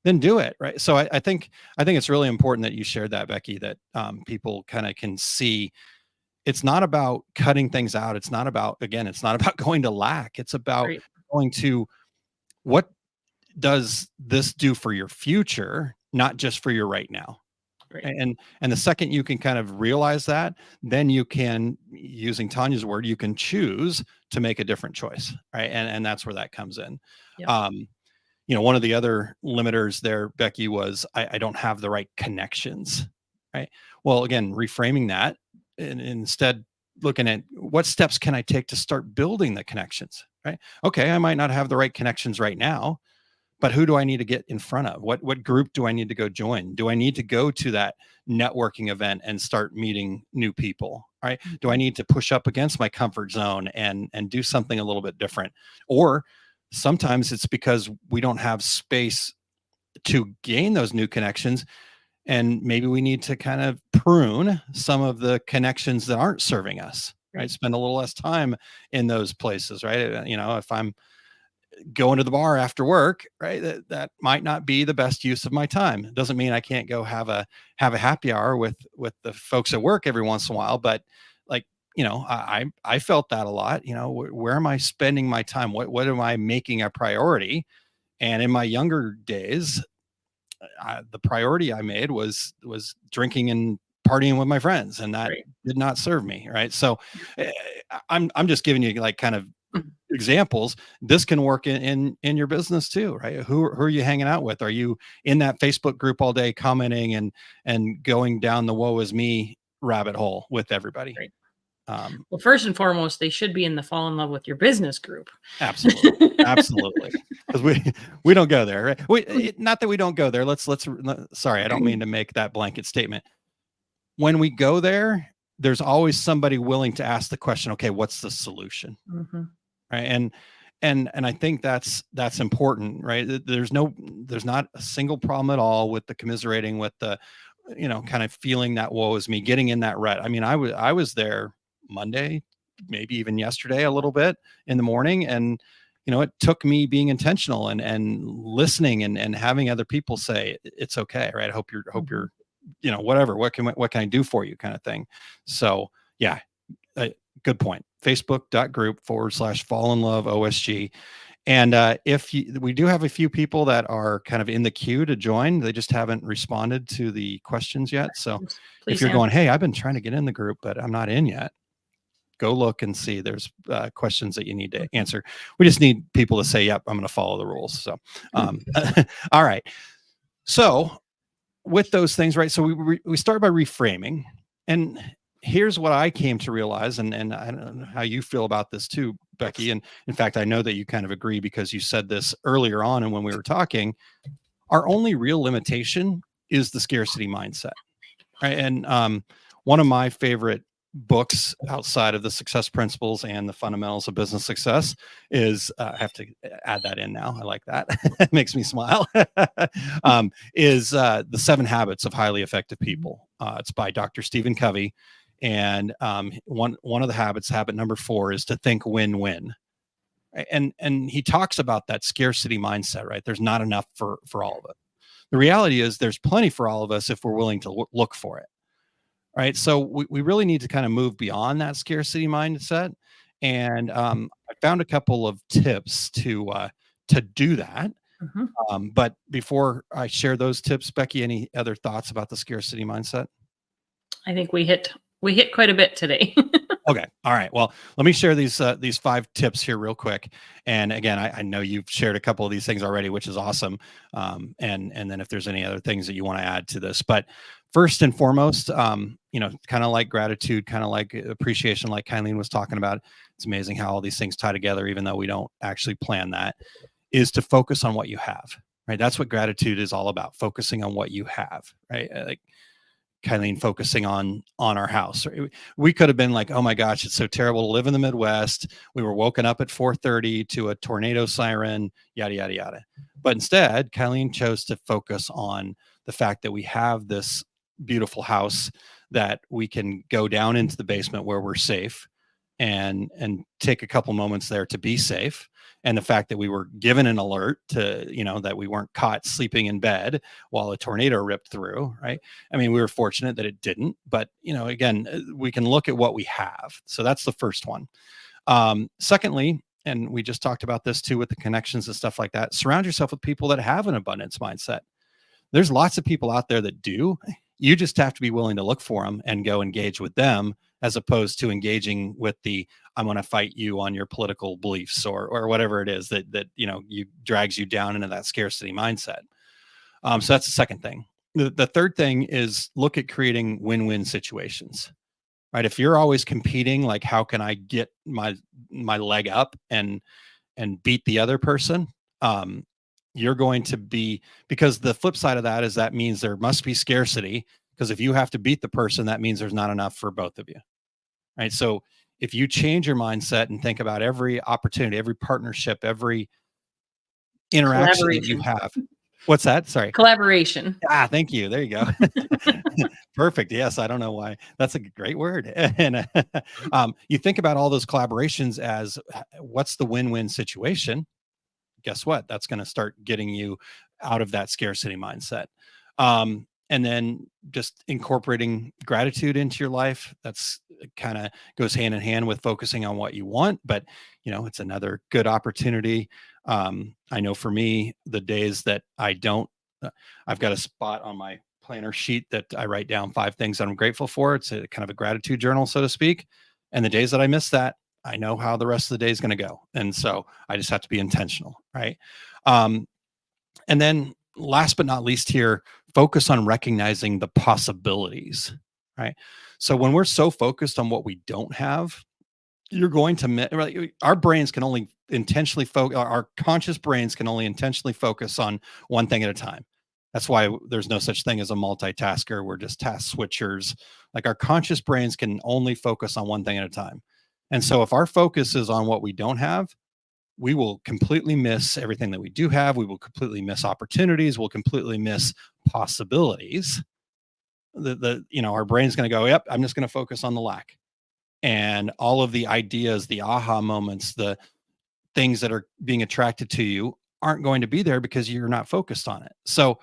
then do it. Right. So I think it's really important that you shared that, Becky, that people kind of can see it's not about cutting things out. It's not about going to lack. It's about going to, what does this do for your future, not just for your right now. Right. And the second you can kind of realize that, then you can, using Tanya's word, you can choose to make a different choice. Right. And that's where that comes in. Yep. One of the other limiters there, Becky, was I don't have the right connections, right? Well, again, reframing that and instead looking at, what steps can I take to start building the connections, right? Okay, I might not have the right connections right now, but who do I need to get in front of? What group do I need to go join? Do I need to go to that networking event and start meeting new people, right? Do I need to push up against my comfort zone and do something a little bit different? Or sometimes it's because we don't have space to gain those new connections. And maybe we need to kind of prune some of the connections that aren't serving us, right? Spend a little less time in those places, right? You know, if I'm going to the bar after work, right, that might not be the best use of my time. It doesn't mean I can't go have a happy hour with the folks at work every once in a while, but like, you know, I felt that a lot. You know, where am I spending my time? What am I making a priority? And in my younger days, the priority I made was drinking and partying with my friends, and that did not serve me. Right. So I'm just giving you like kind of examples. This can work in your business too, right? Who are you hanging out with? Are you in that Facebook group all day commenting and going down the woe is me rabbit hole with everybody?
Right. Well, first and foremost, they should be in the fall in love with your business group.
Absolutely. Absolutely. Because we don't go there. Right? Not that we don't go there. Sorry, I don't mean to make that blanket statement. When we go there, there's always somebody willing to ask the question, okay, what's the solution? Mm-hmm. Right. And I think that's important, right? There's not a single problem at all with the commiserating, with the, you know, kind of feeling that woe is me, getting in that rut. I mean, I was there Monday, maybe even yesterday, a little bit in the morning. And, you know, it took me being intentional and listening and having other people say, it's okay. Right. I hope you're, you know, whatever, what can I do for you kind of thing. So yeah, good point. Facebook.group/fall in love OSG. And we do have a few people that are kind of in the queue to join. They just haven't responded to the questions yet. So if you're going, hey, I've been trying to get in the group, but I'm not in yet, go look and see. There's questions that you need to answer. We just need people to say, yep, I'm going to follow the rules. So, all right. So with those things, right? So we start by reframing. And here's what I came to realize, and I don't know how you feel about this too, Becky. And in fact, I know that you kind of agree because you said this earlier on. And when we were talking, our only real limitation is the scarcity mindset. Right. And one of my favorite books outside of the success principles and the fundamentals of business success is I have to add that in now. I like that. It makes me smile. Is the 7 Habits of Highly Effective People. It's by Dr. Stephen Covey. And one of the habits, habit number 4, is to think win-win. And he talks about that scarcity mindset, right? There's not enough for all of it. The reality is there's plenty for all of us if we're willing to look for it. Right. So we really need to kind of move beyond that scarcity mindset. And I found a couple of tips to do that. Mm-hmm. But before I share those tips, Becky, any other thoughts about the scarcity mindset?
I think we hit quite a bit today.
Okay. All right. Well, let me share these 5 tips here real quick. And again, I know you've shared a couple of these things already, which is awesome. And then if there's any other things that you want to add to this, but first and foremost, you know, kind of like gratitude, kind of like appreciation, like Kylene was talking about. It's amazing how all these things tie together, even though we don't actually plan that, is to focus on what you have, right? That's what gratitude is all about, focusing on what you have, right? Like Kylene focusing on our house. We could have been like, oh my gosh, it's so terrible to live in the Midwest. We were woken up at 4:30 to a tornado siren, yada, yada, yada. But instead, Kylene chose to focus on the fact that we have this beautiful house that we can go down into the basement where we're safe and take a couple moments there to be safe. And the fact that we were given an alert to, you know, that we weren't caught sleeping in bed while a tornado ripped through, right? I mean, we were fortunate that it didn't, but, you know, again, we can look at what we have. So that's the first one. Secondly, and we just talked about this too with the connections and stuff like that, surround yourself with people that have an abundance mindset. There's lots of people out there that do. You just have to be willing to look for them and go engage with them, as opposed to engaging with the, I'm going to fight you on your political beliefs or whatever it is that, you know, drags you down into that scarcity mindset. So that's the second thing. The third thing is look at creating win-win situations, right? If you're always competing, like, how can I get my leg up and beat the other person? You're going to be, because the flip side of that is that means there must be scarcity, because if you have to beat the person, that means there's not enough for both of you, right? So if you change your mindset and think about every opportunity, every partnership, every interaction that you have, What's that? Sorry.
Collaboration.
Thank you. There you go. Perfect. Yes. I don't know why. That's a great word. And you think about all those collaborations as what's the win-win situation? Guess what? That's going to start getting you out of that scarcity mindset. And then just incorporating gratitude into your life. That's kind of goes hand in hand with focusing on what you want, but it's another good opportunity. I know for me, the days that I don't, I've got a spot on my planner sheet that I write down 5 things that I'm grateful for. It's a kind of a gratitude journal, so to speak. And the days that I miss that, I know how the rest of the day is going to go. And so I just have to be intentional. Right. And then last but not least here, focus on recognizing the possibilities. Right. So when we're so focused on what we don't have, you're going to, our brains can only intentionally focus, our conscious brains can only intentionally focus on one thing at a time. That's why there's no such thing as a multitasker. We're just task switchers. Like our conscious brains can only focus on one thing at a time. And so if our focus is on what we don't have, we will completely miss everything that we do have. We will completely miss opportunities. We'll completely miss possibilities. Our brain's going to go, yep, I'm just going to focus on the lack. And all of the ideas, the aha moments, the things that are being attracted to you aren't going to be there because you're not focused on it. So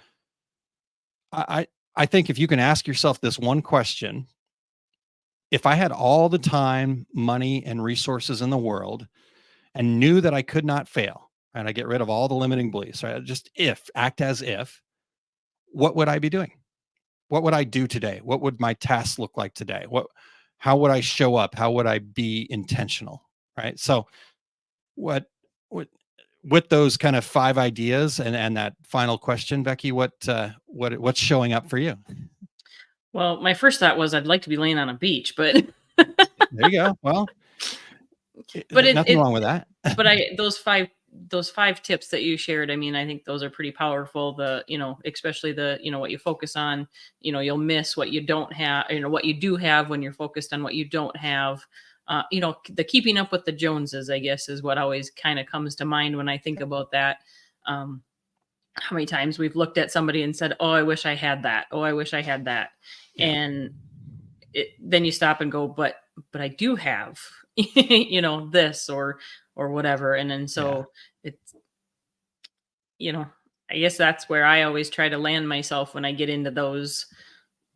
I think if you can ask yourself this one question, if I had all the time, money, and resources in the world and knew that I could not fail, and I get rid of all the limiting beliefs, right? Just act as if, what would I be doing? What would I do today? What would my tasks look like today? How would I show up? How would I be intentional? Right. So with those kind of 5 ideas and that final question, Becky, what's showing up for you?
Well, my first thought was I'd like to be laying on a beach, but
there you go. Well, but nothing wrong with that.
But those five tips that you shared, I mean, I think those are pretty powerful. Especially what you focus on, you'll miss what you don't have, what you do have when you're focused on what you don't have. The keeping up with the Joneses, I guess, is what always kind of comes to mind when I think about that. How many times we've looked at somebody and said, oh, I wish I had that. Oh, I wish I had that. Yeah. And then you stop and go, but I do have, this or whatever. And then so it's, I guess that's where I always try to land myself when I get into those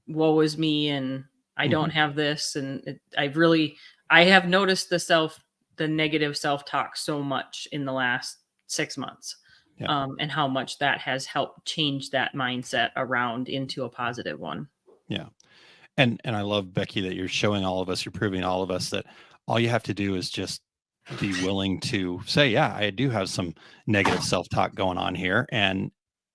woe is me and I don't have this. And I have noticed the negative self-talk so much in the last 6 months. Yeah. And how much that has helped change that mindset around into a positive one.
Yeah. And I love, Becky, that you're showing all of us, you're proving all of us that all you have to do is just be willing to say, yeah, I do have some negative self-talk going on here. And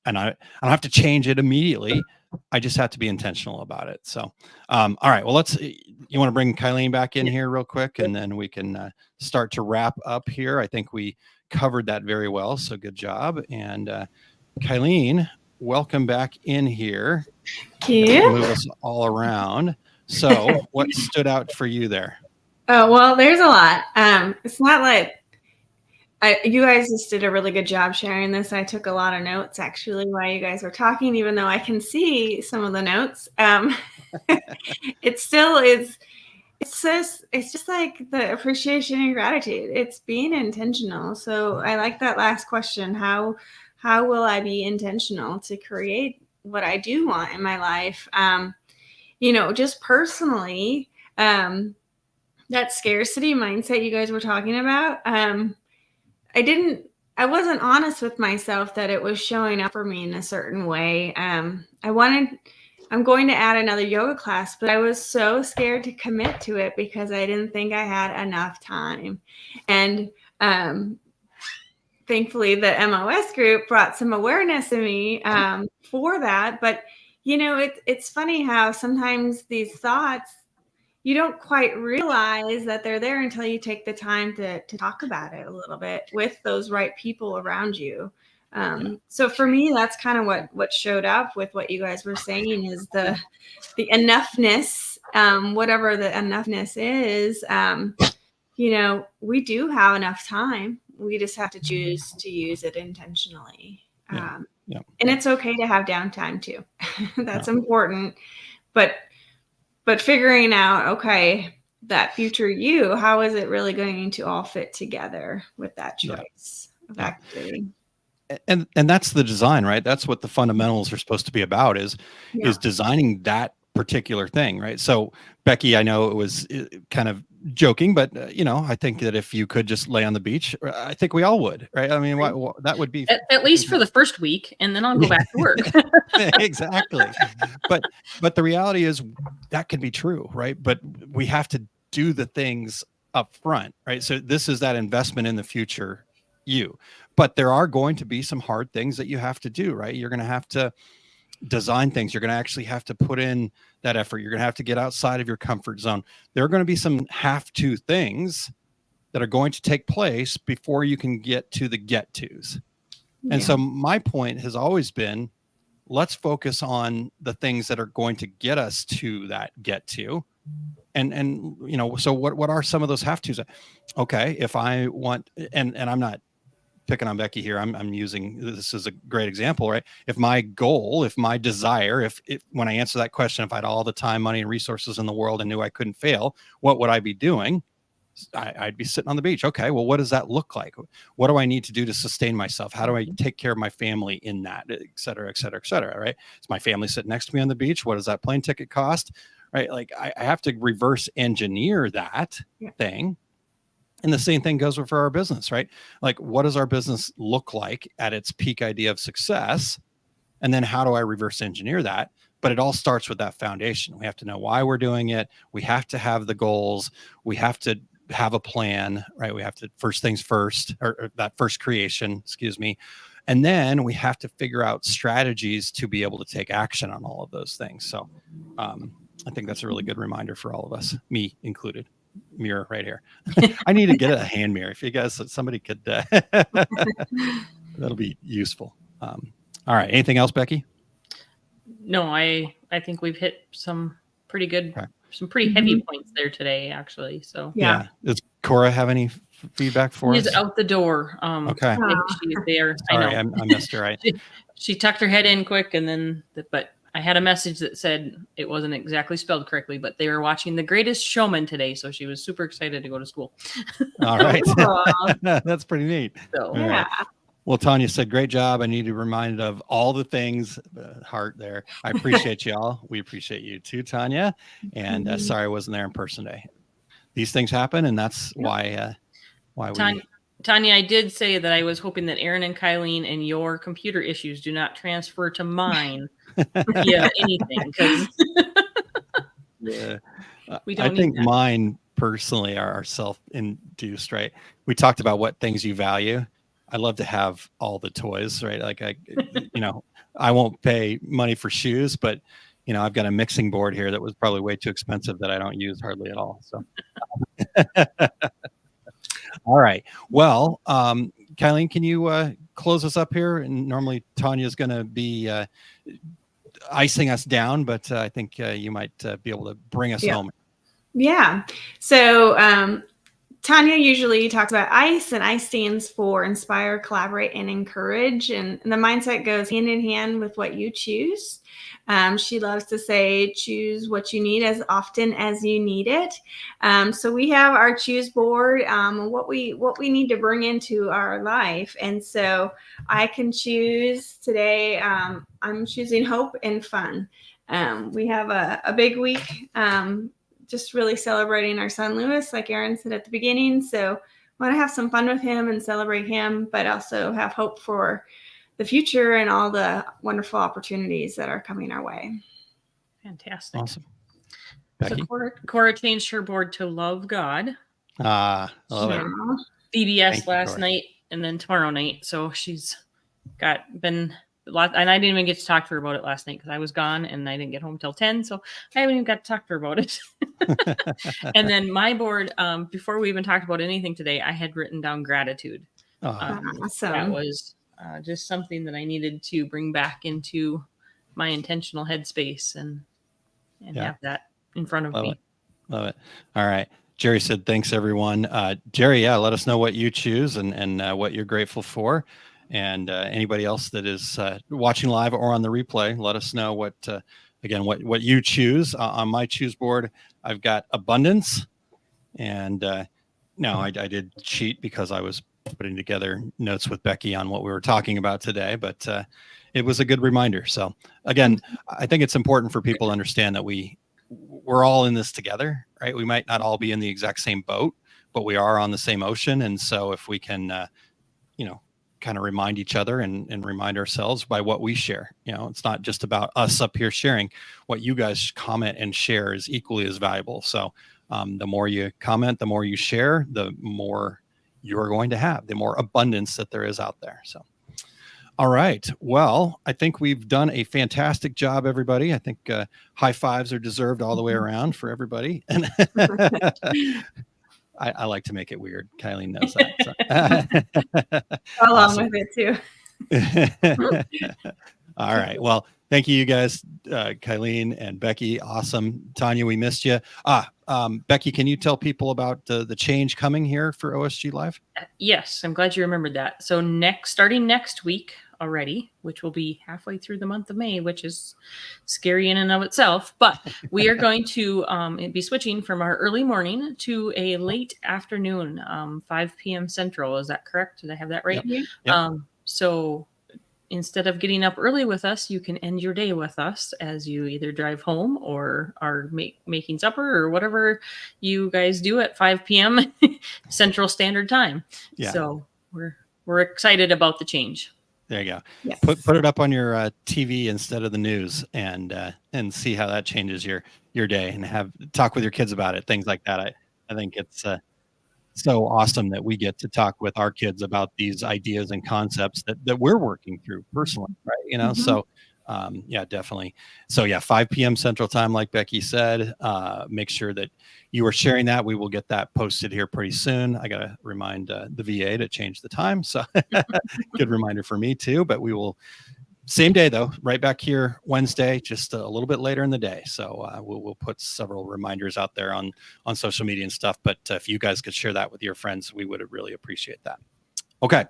I don't have to change it immediately. I just have to be intentional about it. So, all right, well, you want to bring Kylene back in here real quick, and then we can start to wrap up here. I think we covered that very well. So good job. And Kylene, welcome back in here.
Thank you.
Move us all around. So what stood out for you there?
Oh, well, there's a lot. It's not like you guys just did a really good job sharing this. I took a lot of notes actually while you guys were talking, even though I can see some of the notes. It still is. It's just like the appreciation and gratitude. It's being intentional. So I like that last question. How will I be intentional to create what I do want in my life? Just personally, that scarcity mindset you guys were talking about. I wasn't honest with myself that it was showing up for me in a certain way. I'm going to add another yoga class, but I was so scared to commit to it because I didn't think I had enough time. And thankfully, the MOS group brought some awareness in me for that. But, it's funny how sometimes these thoughts, you don't quite realize that they're there until you take the time to talk about it a little bit with those right people around you. So for me, that's kind of what showed up with what you guys were saying is the enoughness, whatever the enoughness is. We do have enough time. We just have to choose to use it intentionally.
Yeah.
And it's okay to have downtime too. That's
Yeah.
important. But figuring out, okay, that future you, how is it really going to all fit together with that choice of activity?
And that's the design, right? That's what the fundamentals are supposed to be about is designing that particular thing, right? So Becky, I know it was kind of joking, but I think that if you could just lay on the beach, I think we all would, right? I mean, that would be
at least for the first week, and then I'll go back to work.
Exactly. But the reality is that can be true, right? But we have to do the things up front, right? So this is that investment in the future you. But there are going to be some hard things that you have to do, right? You're going to have to design things. You're going to actually have to put in that effort. You're going to have to get outside of your comfort zone. There are going to be some have to things that are going to take place before you can get to the get tos. And so my point has always been, let's focus on the things that are going to get us to that get to. And so what are some of those have tos? Okay, if I want, and I'm not picking on Becky here, I'm using this as a great example, right? If my goal, if my desire, if when I answer that question, if I had all the time, money, and resources in the world and knew I couldn't fail, what would I be doing? I'd be sitting on the beach. Okay, well, what does that look like? What do I need to do to sustain myself? How do I take care of my family in that, et cetera, et cetera, et cetera, right? Is my family sitting next to me on the beach? What does that plane ticket cost? Right? Like I have to reverse engineer that thing. And the same thing goes for our business, right? Like, what does our business look like at its peak idea of success? And then how do I reverse engineer that? But it all starts with that foundation. We have to know why we're doing it. We have to have the goals. We have to have a plan, right? We have to first things first, or that first creation, excuse me. And then we have to figure out strategies to be able to take action on all of those things. So I think that's a really good reminder for all of us, me included. Mirror right here. I need to get a hand mirror. If you guys, somebody could, that'll be useful. All right. Anything else, Becky?
No, I think we've hit some pretty good, some pretty heavy points there today, actually. So
yeah. Does Cora have any feedback for us?
She's out the door.
Okay.
She's there.
Sorry,
I know.
I missed her. Right.
She tucked her head in quick, and then, but I had a message that said it wasn't exactly spelled correctly, but they were watching The Greatest Showman today, so she was super excited to go to school.
All right. That's pretty neat.
So,
right. Well, Tanya said, great job. I need to be reminded of all the things, heart there. I appreciate y'all. We appreciate you too, Tanya. And sorry I wasn't there in person today. These things happen, and that's why
Tanya, I did say that I was hoping that Aaron and Kylene and your computer issues do not transfer to mine via anything. We don't
I think mine personally are self-induced, right? We talked about what things you value. I love to have all the toys, right? Like I won't pay money for shoes, but I've got a mixing board here that was probably way too expensive that I don't use hardly at all. So, all right. Well, Kylene, can you close us up here? And normally Tanya's going to be icing us down, but I think you might be able to bring us home.
Yeah. So Tanya usually talks about ICE, and ICE stands for inspire, collaborate, and encourage. And the mindset goes hand in hand with what you choose. She loves to say, choose what you need as often as you need it. So we have our choose board, what we need to bring into our life. And so I can choose today. I'm choosing hope and fun. We have a big week. Just really celebrating our son, Lewis, like Aaron said at the beginning. So I want to have some fun with him and celebrate him, but also have hope for the future and all the wonderful opportunities that are coming our way.
Fantastic.
Awesome.
Becky? So Cora changed her board to love God.
I love it.
VBS last night and then tomorrow night. So she's been a lot, and I didn't even get to talk to her about it last night because I was gone and I didn't get home till 10. So I haven't even got to talk to her about it. And then my board, before we even talked about anything today, I had written down gratitude.
Awesome.
That was just something that I needed to bring back into my intentional headspace and have that in front of me.
Love it. All right. Jerry said, thanks everyone. Jerry, let us know what you choose and what you're grateful for. And anybody else that is watching live or on the replay, let us know what you choose. On my choose board, I've got abundance. And no, I did cheat because I was putting together notes with Becky on what we were talking about today, but it was a good reminder. So again, I think it's important for people to understand that we're all in this together, right? We might not all be in the exact same boat, but we are on the same ocean. And so if we can, kind of remind each other and remind ourselves by what we share, it's not just about us up here sharing. What you guys comment and share is equally as valuable. So the more you comment, the more you share, the more you're going to have, the more abundance that there is out there. So, all right. Well, I think we've done a fantastic job, everybody. I think high fives are deserved all the way around for everybody. And I like to make it weird. Kylene knows that. So.
Along with it too.
All right. Well, thank you guys, Kylene and Becky. Awesome. Tanya, we missed you. Becky, can you tell people about the change coming here for OSG Live?
Yes, I'm glad you remembered that. So starting next week already, which will be halfway through the month of May, which is scary in and of itself, but we are going to be switching from our early morning to a late afternoon, 5 p.m. Central. Is that correct? Did I have that right?
Yep.
So instead of getting up early with us, you can end your day with us as you either drive home or are making supper or whatever you guys do at 5 p.m. Central Standard Time. Yeah. So we're excited about the change.
There you go.
Yes.
Put it up on your TV instead of the news, and see how that changes your day, and talk with your kids about it. Things like that. I think it's so awesome that we get to talk with our kids about these ideas and concepts that we're working through personally, right?
Mm-hmm.
So yeah, definitely. So yeah, 5 p.m. Central Time, like Becky said. Make sure that you are sharing that. We will get that posted here pretty soon. I got to remind the VA to change the time. So good reminder for me too, but we will same day though, right back here Wednesday, just a little bit later in the day. So we'll put several reminders out there on social media and stuff. But if you guys could share that with your friends, we would really appreciate that. Okay.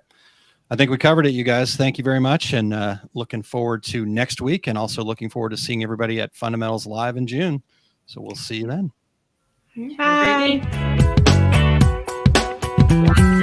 I think we covered it, you guys. Thank you very much. And looking forward to next week, and also looking forward to seeing everybody at Fundamentals Live in June. So we'll see you then.
Bye.
Have a great day.